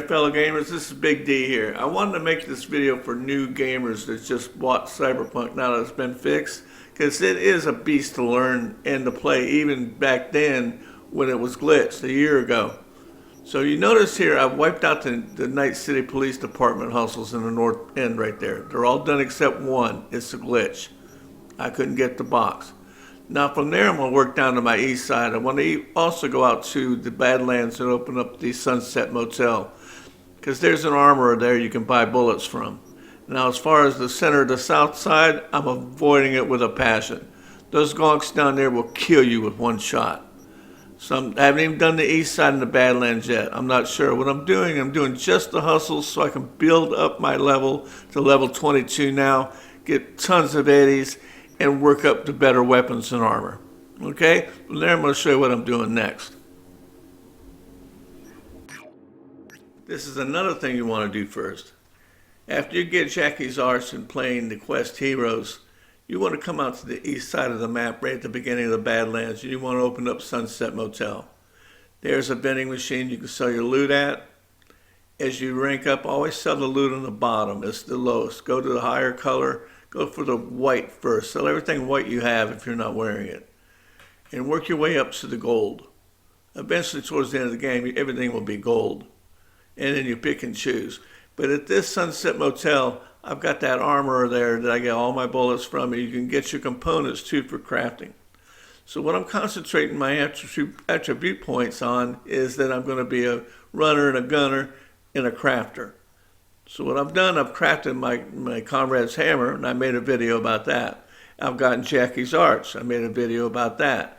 there, fellow gamers. This is Big D here. I wanted to make this video for new gamers that just bought Cyberpunk now that it's been fixed, because it is a beast to learn and to play, even back then when it was glitched a year ago. So you notice here I've wiped out the Night City Police Department hustles in the north end right there. They're all done except one. It's a glitch. I couldn't get the box. Now from there I'm going to work down to my east side. I want to also go out to the Badlands and open up the Sunset Motel, because there's an armorer there you can buy bullets from. Now as far as the center of the south side, I'm avoiding it with a passion. Those gonks down there will kill you with one shot. So I haven't even done the east side and the Badlands yet. I'm not sure. What I'm doing just the hustles so I can build up my level to level 22 now, get tons of eddies, and work up to better weapons and armor. Okay? From there I'm going to show you what I'm doing next. This is another thing you want to do first. After you get Jackie's Arch and playing the quest heroes, you want to come out to the east side of the map right at the beginning of the Badlands, and you want to open up Sunset Motel. There's a vending machine you can sell your loot at. As you rank up, always sell the loot on the bottom. It's the lowest. Go to the higher color. Go for the white first. Sell everything white you have if you're not wearing it. And work your way up to the gold. Eventually, towards the end of the game, everything will be gold. And then you pick and choose. But at this Sunset Motel, I've got that armorer there that I get all my bullets from, and you can get your components too for crafting. So what I'm concentrating my attribute points on is that I'm going to be a runner and a gunner and a crafter. So what I've done, I've crafted my comrade's hammer, and I made a video about that. I've gotten Jackie's Arch. I made a video about that.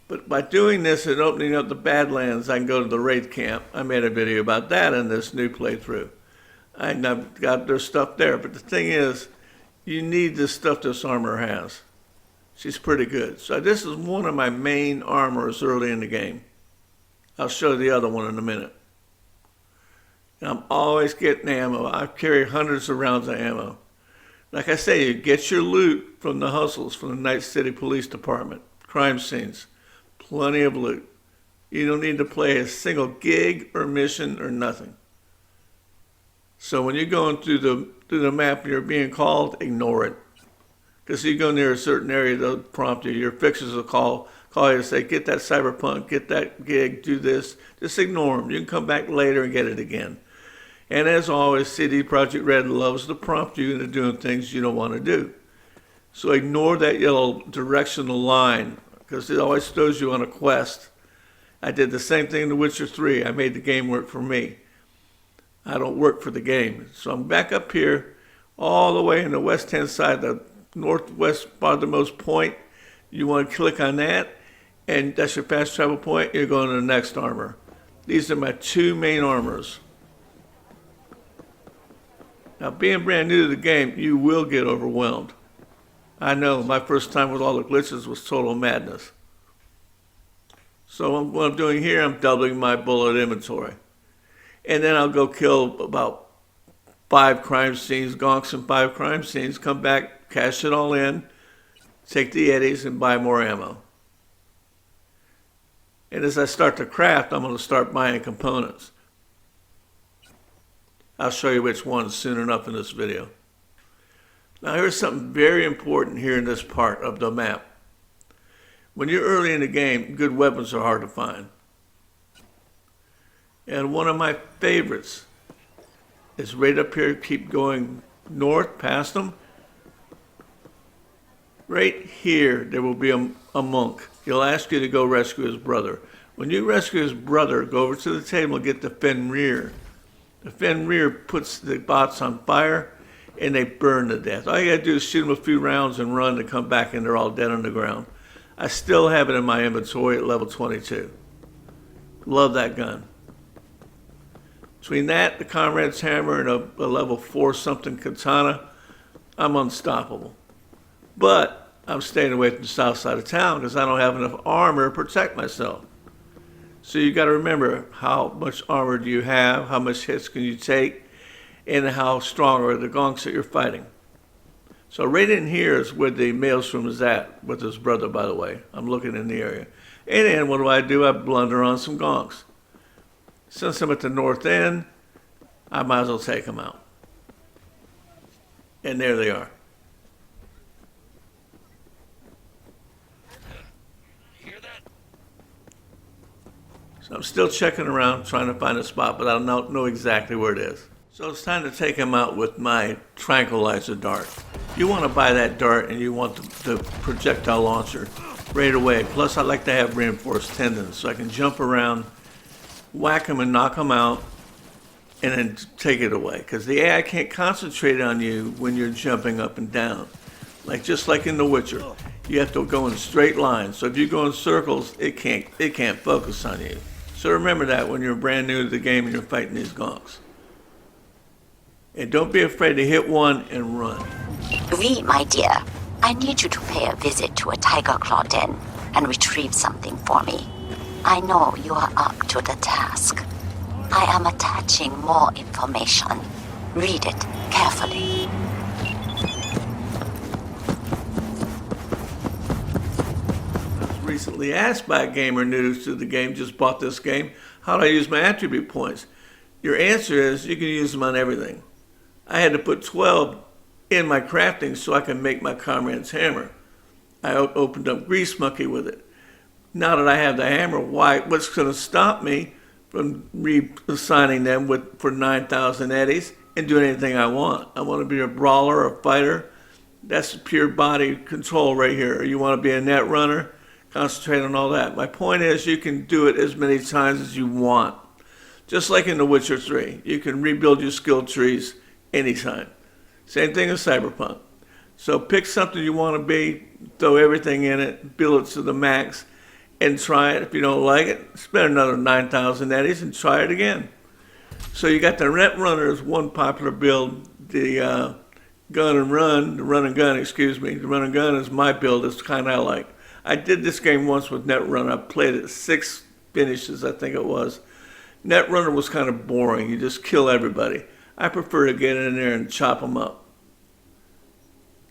But by doing this and opening up the Badlands, I can go to the raid camp. I made a video about that in this new playthrough. I've got their stuff there, but the thing is, you need this stuff this armor has. She's pretty good. So this is one of my main armors early in the game. I'll show you the other one in a minute. And I'm always getting ammo. I carry hundreds of rounds of ammo. Like I say, you get your loot from the hustles from the Night City Police Department, crime scenes, plenty of loot. You don't need to play a single gig or mission or nothing. So when you're going through the map and you're being called, ignore it. Because you go near a certain area, they'll prompt you. Your fixers will call you and say, get that Cyberpunk, get that gig, do this. Just ignore them. You can come back later and get it again. And as always, CD Projekt Red loves to prompt you into doing things you don't want to do. So ignore that yellow directional line, because it always throws you on a quest. I did the same thing in The Witcher 3. I made the game work for me. I don't work for the game. So I'm back up here, all the way in the west-hand side, the northwest farthermost point. You want to click on that, and that's your fast travel point. You're going to the next armor. These are my two main armors. Now, being brand new to the game, you will get overwhelmed. I know, my first time with all the glitches was total madness. So what I'm doing here, I'm doubling my bullet inventory. And then I'll go kill about 5 crime scenes, gonks and 5 crime scenes, come back, cash it all in, take the eddies, and buy more ammo. And as I start to craft, I'm going to start buying components. I'll show you which ones soon enough in this video. Now here's something very important here in this part of the map. When you're early in the game, good weapons are hard to find. And one of my favorites is right up here, keep going north past them. Right here, there will be a monk. He'll ask you to go rescue his brother. When you rescue his brother, go over to the table and get the Fenrir. The Fenrir puts the bots on fire and they burn to death. All you gotta do is shoot them a few rounds and run to come back and they're all dead on the ground. I still have it in my inventory at level 22. Love that gun. Between that, the Comrade's Hammer, and a level 4 something katana, I'm unstoppable. But I'm staying away from the south side of town because I don't have enough armor to protect myself. So you got to remember, how much armor do you have, how much hits can you take, and how strong are the gonks that you're fighting. So right in here is where the maelstrom is at, with his brother, by the way. I'm looking in the area. And then what do? I blunder on some gonks. Since I'm at the north end, I might as well take them out. And there they are. So I'm still checking around, trying to find a spot, but I don't know exactly where it is. So it's time to take him out with my tranquilizer dart. You want to buy that dart and you want the projectile launcher right away. Plus I like to have reinforced tendons so I can jump around, whack him and knock him out, and then take it away. Because the AI can't concentrate on you when you're jumping up and down. Just like in The Witcher, you have to go in straight lines. So if you go in circles, it can't focus on you. So remember that when you're brand new to the game and you're fighting these gonks. And don't be afraid to hit one and run. V, my dear, I need you to pay a visit to a tiger claw den and retrieve something for me. I know you are up to the task. I am attaching more information. Read it carefully. Recently asked by a gamer new to the game, just bought this game, how do I use my attribute points? Your answer is you can use them on everything. I had to put 12 in my crafting so I can make my comrade's hammer. I opened up Grease Monkey with it. Now that I have the hammer, what's going to stop me from reassigning them for 9,000 eddies and doing anything I want? I want to be a brawler or a fighter. That's pure body control right here. You want to be a net runner? Concentrate on all that. My point is you can do it as many times as you want. Just like in The Witcher 3. You can rebuild your skill trees anytime. Same thing as Cyberpunk. So pick something you want to be, throw everything in it, build it to the max, and try it. If you don't like it, spend another 9,000 eddies and try it again. So you got the net runner as one popular build. The gun and run, the run and gun, excuse me. The run and gun is my build. It's kind of I like. I did this game once with Netrunner. I played it 6 finishes, I think it was. Netrunner was kind of boring. You just kill everybody. I prefer to get in there and chop them up.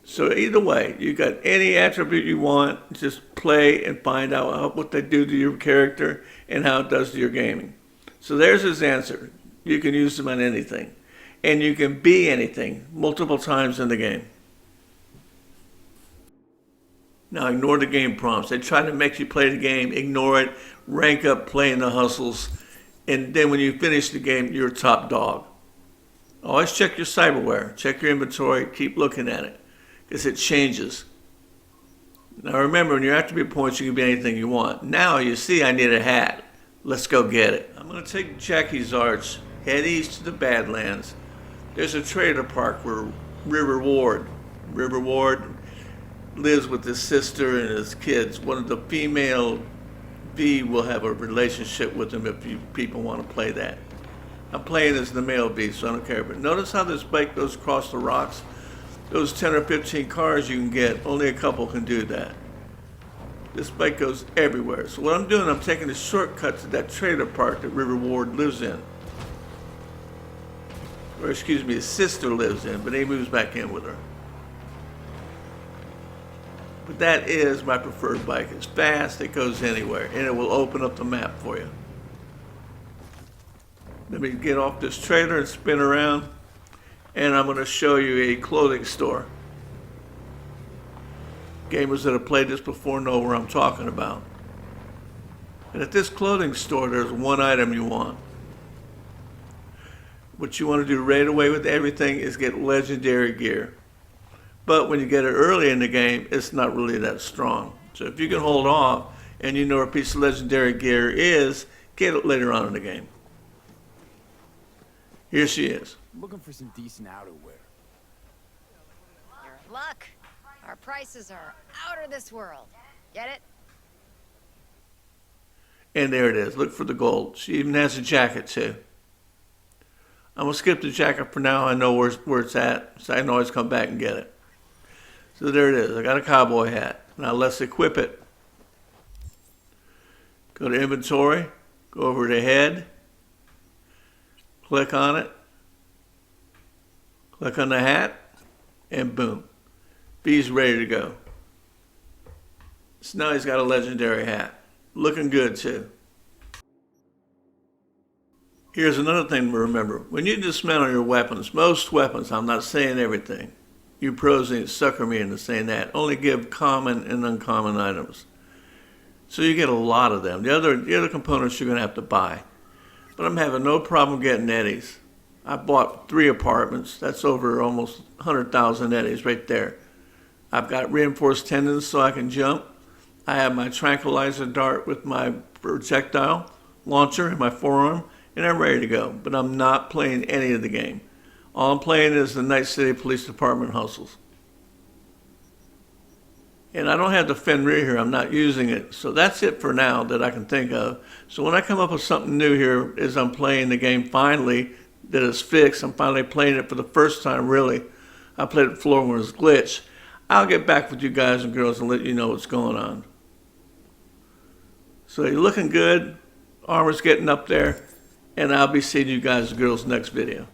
So either way, you got any attribute you want, just play and find out what they do to your character and how it does to your gaming. So there's his answer. You can use them on anything. And you can be anything multiple times in the game. Now ignore the game prompts. They try to make you play the game, ignore it, rank up, play in the hustles, and then when you finish the game, you're a top dog. Always check your cyberware, check your inventory, keep looking at it, because it changes. Now remember, when you're attribute points, you can be anything you want. Now you see I need a hat. Let's go get it. I'm going to take Jackie's Arch, head east to the Badlands. There's a trailer park where River Ward lives with his sister and his kids. One of the female V will have a relationship with him if you people want to play that. I'm playing as the male V, so I don't care. But notice how this bike goes across the rocks? Those 10 or 15 cars you can get, only a couple can do that. This bike goes everywhere. So what I'm doing, I'm taking a shortcut to that trailer park that River Ward lives in. Or excuse me, his sister lives in, but he moves back in with her. But that is my preferred bike. It's fast, it goes anywhere, and it will open up the map for you. Let me get off this trailer and spin around, and I'm going to show you a clothing store. Gamers that have played this before know where I'm talking about. And at this clothing store, there's one item you want. What you want to do right away with everything is get legendary gear. But when you get it early in the game, it's not really that strong. So if you can hold off and you know where a piece of legendary gear is, get it later on in the game. Here she is. I'm looking for some decent outerwear. You're in luck. Our prices are out of this world. Get it? And there it is. Look for the gold. She even has a jacket too. I'm going to skip the jacket for now. I know where it's at, so I can always come back and get it. So there it is. I got a cowboy hat. Now let's equip it. Go to inventory, go over to head, click on it, click on the hat, and boom. B's ready to go. So now he's got a legendary hat. Looking good too. Here's another thing to remember. When you dismantle your weapons, most weapons, I'm not saying everything. You pros ain't sucker me into saying that. Only give common and uncommon items. So you get a lot of them. The other components you're going to have to buy. But I'm having no problem getting eddies. I bought 3 apartments. That's over almost 100,000 eddies right there. I've got reinforced tendons so I can jump. I have my tranquilizer dart with my projectile launcher in my forearm, and I'm ready to go. But I'm not playing any of the game. All I'm playing is the Night City Police Department hustles. And I don't have the Fenrir here. I'm not using it. So that's it for now that I can think of. So when I come up with something new here as I'm playing the game finally, that is fixed, I'm finally playing it for the first time really. I played it before when it was glitched. I'll get back with you guys and girls and let you know what's going on. So you're looking good. Armor's getting up there. And I'll be seeing you guys and girls next video.